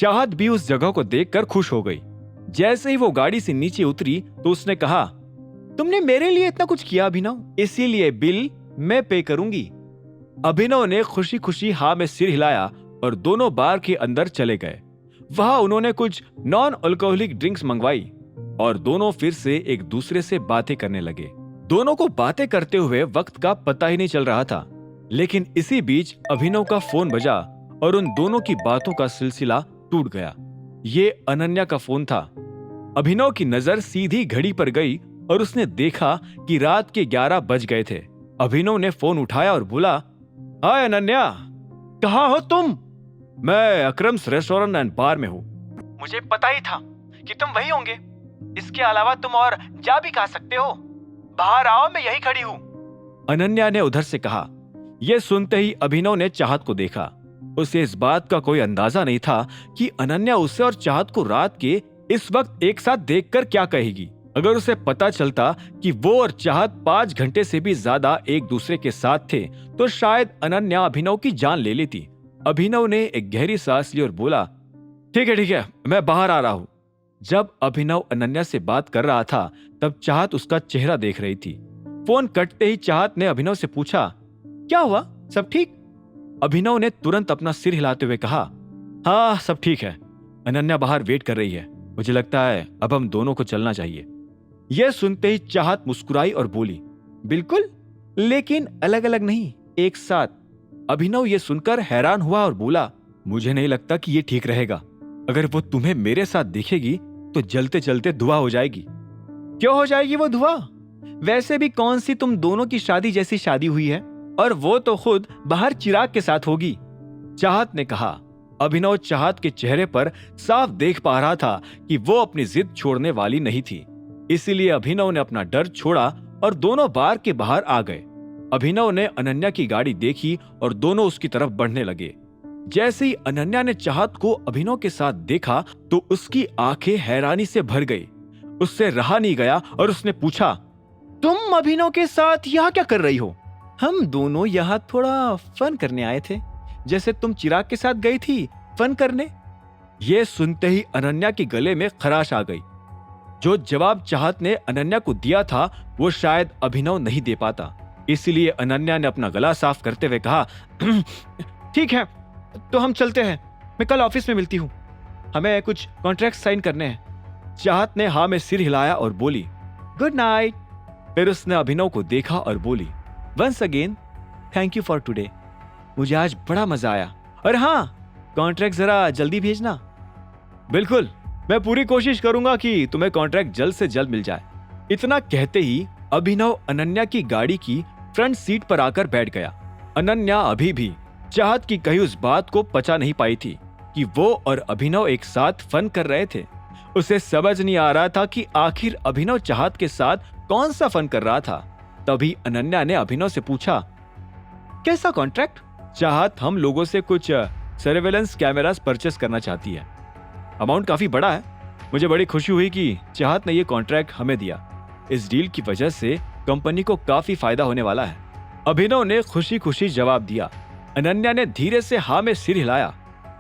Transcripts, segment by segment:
चाहत भी उस जगह को देखकर खुश हो गई। जैसे ही वो गाड़ी से नीचे उतरी तो उसने कहा, तुमने मेरे लिए इतना कुछ किया अभिनव, इसीलिए बिल मैं पे करूंगी। अभिनव ने खुशी खुशी हाँ में सिर हिलाया और दोनों बार के अंदर चले गए। वहां उन्होंने कुछ नॉन अल्कोहलिक ड्रिंक्स मंगवाई और दोनों फिर से एक दूसरे से बातें करने लगे। दोनों को बातें करते हुए वक्त का पता ही नहीं चल रहा था। लेकिन इसी बीच अभिनव का फोन बजा और उन दोनों की बातों का सिलसिला टूट गया। ये अनन्या का फोन था। अभिनव की नजर सीधी घड़ी पर गई और उसने देखा कि रात के 11 बज गए थे। अभिनव ने फोन उठाया और बोला, हाय अनन्या, कहाँ हो तुम? मैं अकरम्स रेस्टोरेंट एंड बार में हूँ। मुझे पता ही था कि तुम वही होंगे। इसके अलावा तुम और जा भी कहा सकते हो। बाहर आओ, मैं यही खड़ी हूँ। अनन्या ने उधर से कहा। यह सुनते ही अभिनव ने चाहत को देखा। उसे इस बात का कोई अंदाजा नहीं था कि अनन्या उसे और चाहत को रात के इस वक्त एक साथ देखकर क्या कहेगी। अगर उसे पता चलता कि वो और चाहत 5 घंटे से भी ज्यादा एक दूसरे के साथ थे तो शायद अनन्या अभिनव की जान ले लेती। अभिनव ने एक गहरी सांस ली और बोला, ठीक है, मैं बाहर आ रहा हूँ। जब अभिनव अनन्या से बात कर रहा था तब चाहत उसका चेहरा देख रही थी। फोन कटते ही चाहत ने अभिनव से पूछा, क्या हुआ, सब ठीक? अभिनव ने तुरंत अपना सिर हिलाते हुए कहा, हाँ सब ठीक है। अनन्या बाहर वेट कर रही है। मुझे लगता है अब हम दोनों को चलना चाहिए। यह सुनते ही चाहत मुस्कुराई और बोली, बिल्कुल, लेकिन अलग अलग नहीं, एक साथ। अभिनव यह सुनकर हैरान हुआ और बोला, मुझे नहीं लगता कि यह ठीक रहेगा। अगर वो तुम्हें मेरे साथ देखेगी तो जलते जलते धुआं हो जाएगी। क्यों हो जाएगी वो धुआं? वैसे भी कौन सी तुम दोनों की शादी जैसी शादी हुई है, और वो तो खुद बाहर चिराग के साथ होगी। चाहत ने कहा। अभिनव चाहत के चेहरे पर साफ देख पा रहा था कि वो अपनी जिद छोड़ने वाली नहीं थी। इसीलिए अभिनव ने अपना डर छोड़ा और दोनों बार के बाहर आ गए। अभिनव ने अनन्या की गाड़ी देखी और दोनों उसकी तरफ बढ़ने लगे। जैसे ही अनन्या ने चाहत को अभिनव के साथ देखा तो उसकी आंखें हैरानी से भर गई। उससे रहा नहीं गया और उसने पूछा, तुम अभिनव के साथ यहाँ क्या कर रही हो? हम दोनों यहाँ थोड़ा फन करने आए थे, जैसे तुम चिराग के साथ गई थी फन करने। यह सुनते ही अनन्या के गले में खराश आ गई। जो जवाब चाहत ने अनन्या को दिया था वो शायद अभिनव नहीं दे पाता। इसलिए अनन्या ने अपना गला साफ करते हुए कहा, ठीक है, तो हम चलते हैं। मैं कल ऑफिस में मिलती हूँ, हमें कुछ कॉन्ट्रैक्ट साइन करने हैं। चाहत ने हाँ में सिर हिलाया और बोली, गुड नाइट। फिर उसने अभिनव को देखा और बोली, once again thank you for today. मुझे आज बड़ा मजा आया। और हाँ, कॉन्ट्रैक्ट जरा जल्दी भेजना। बिल्कुल, मैं पूरी कोशिश करूंगा कि तुम्हें कॉन्ट्रैक्ट जल्द से जल्द मिल जाए। इतना कहते ही अभिनव अनन्या की गाड़ी की फ्रंट सीट पर आकर बैठ गया। अनन्या अभी भी चाहत की कही उस बात को पचा नहीं पाई थी कि वो और अभिनव एक साथ फन कर रहे थे। उसे समझ नहीं आ रहा था कि आखिर अभिनव चाहत के साथ कौन सा फन कर रहा था। तभी अनन्या ने अभिनव से पूछा, कैसा कॉन्ट्रैक्ट? चाहत हम लोगों से कुछ सर्वेलेंस कैमरास परचेस करना चाहती है। अमाउंट काफी बड़ा है। मुझे बड़ी खुशी हुई कि चाहत ने ये कॉन्ट्रैक्ट हमें दिया। इस डील की वजह से कंपनी को काफी फायदा होने वाला है। अभिनव ने खुशी खुशी जवाब दिया। अनन्या ने धीरे से हाँ में सिर हिलाया।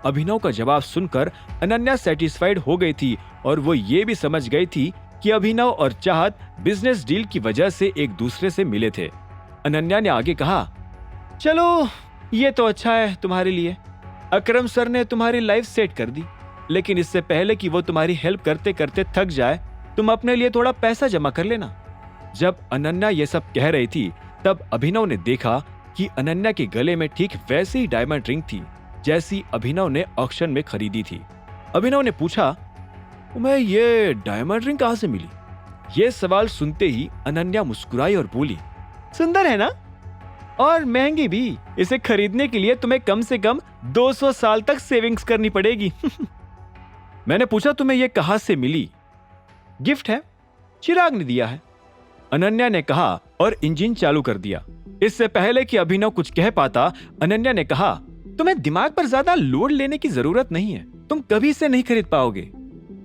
अभिनव का जवाब सुनकर अनन्या सेटिस्फाइड हो गई थी और वो ये भी समझ गई थी कि अभिनव और चाहत बिजनेस डील की वजह से एक दूसरे से मिले थे। अनन्या ने आगे कहा, चलो ये तो अच्छा है तुम्हारे लिए। अकरम सर ने तुम्हारी लाइफ सेट कर दी, लेकिन इससे पहले कि वो तुम्हारी हेल्प करते करते थक जाए, तुम अपने लिए थोड़ा पैसा जमा कर लेना। जब अनन्या ये सब कह रही थी तब अभिनव ने देखा कि अनन्या के गले में ठीक वैसी ही डायमंड रिंग थी जैसी अभिनव ने ऑक्शन में खरीदी थी। अभिनव ने पूछा, तुम्हें ये डायमंड रिंग कहां से मिली? ये सवाल सुनते ही अनन्या मुस्कुराई और बोली, सुंदर है ना, और महंगी भी। इसे खरीदने के लिए तुम्हें कम से कम 200 साल तक सेविंग्स करनी पड़ेगी। मैंने पूछा, तुम्हें ये कहां से मिली? गिफ्ट है, चिराग ने दिया है। अनन्या ने कहा और इंजन चालू कर दिया। इससे पहले कि अभिनव कुछ कह पाता, अनन्या ने कहा, तुम्हें दिमाग पर ज्यादा लोड लेने की जरूरत नहीं है, तुम कभी इसे नहीं खरीद पाओगे।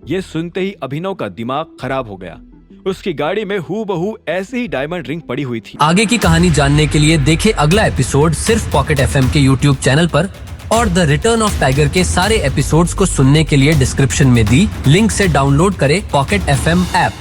ये सुनते ही अभिनव का दिमाग खराब हो गया। उसकी गाड़ी में हूबहू ऐसी ही डायमंड रिंग पड़ी हुई थी। आगे की कहानी जानने के लिए देखें अगला एपिसोड सिर्फ पॉकेट एफएम के यूट्यूब चैनल पर। और द रिटर्न ऑफ टाइगर के सारे एपिसोड्स को सुनने के लिए डिस्क्रिप्शन में दी लिंक से डाउनलोड करें पॉकेट FM ऐप।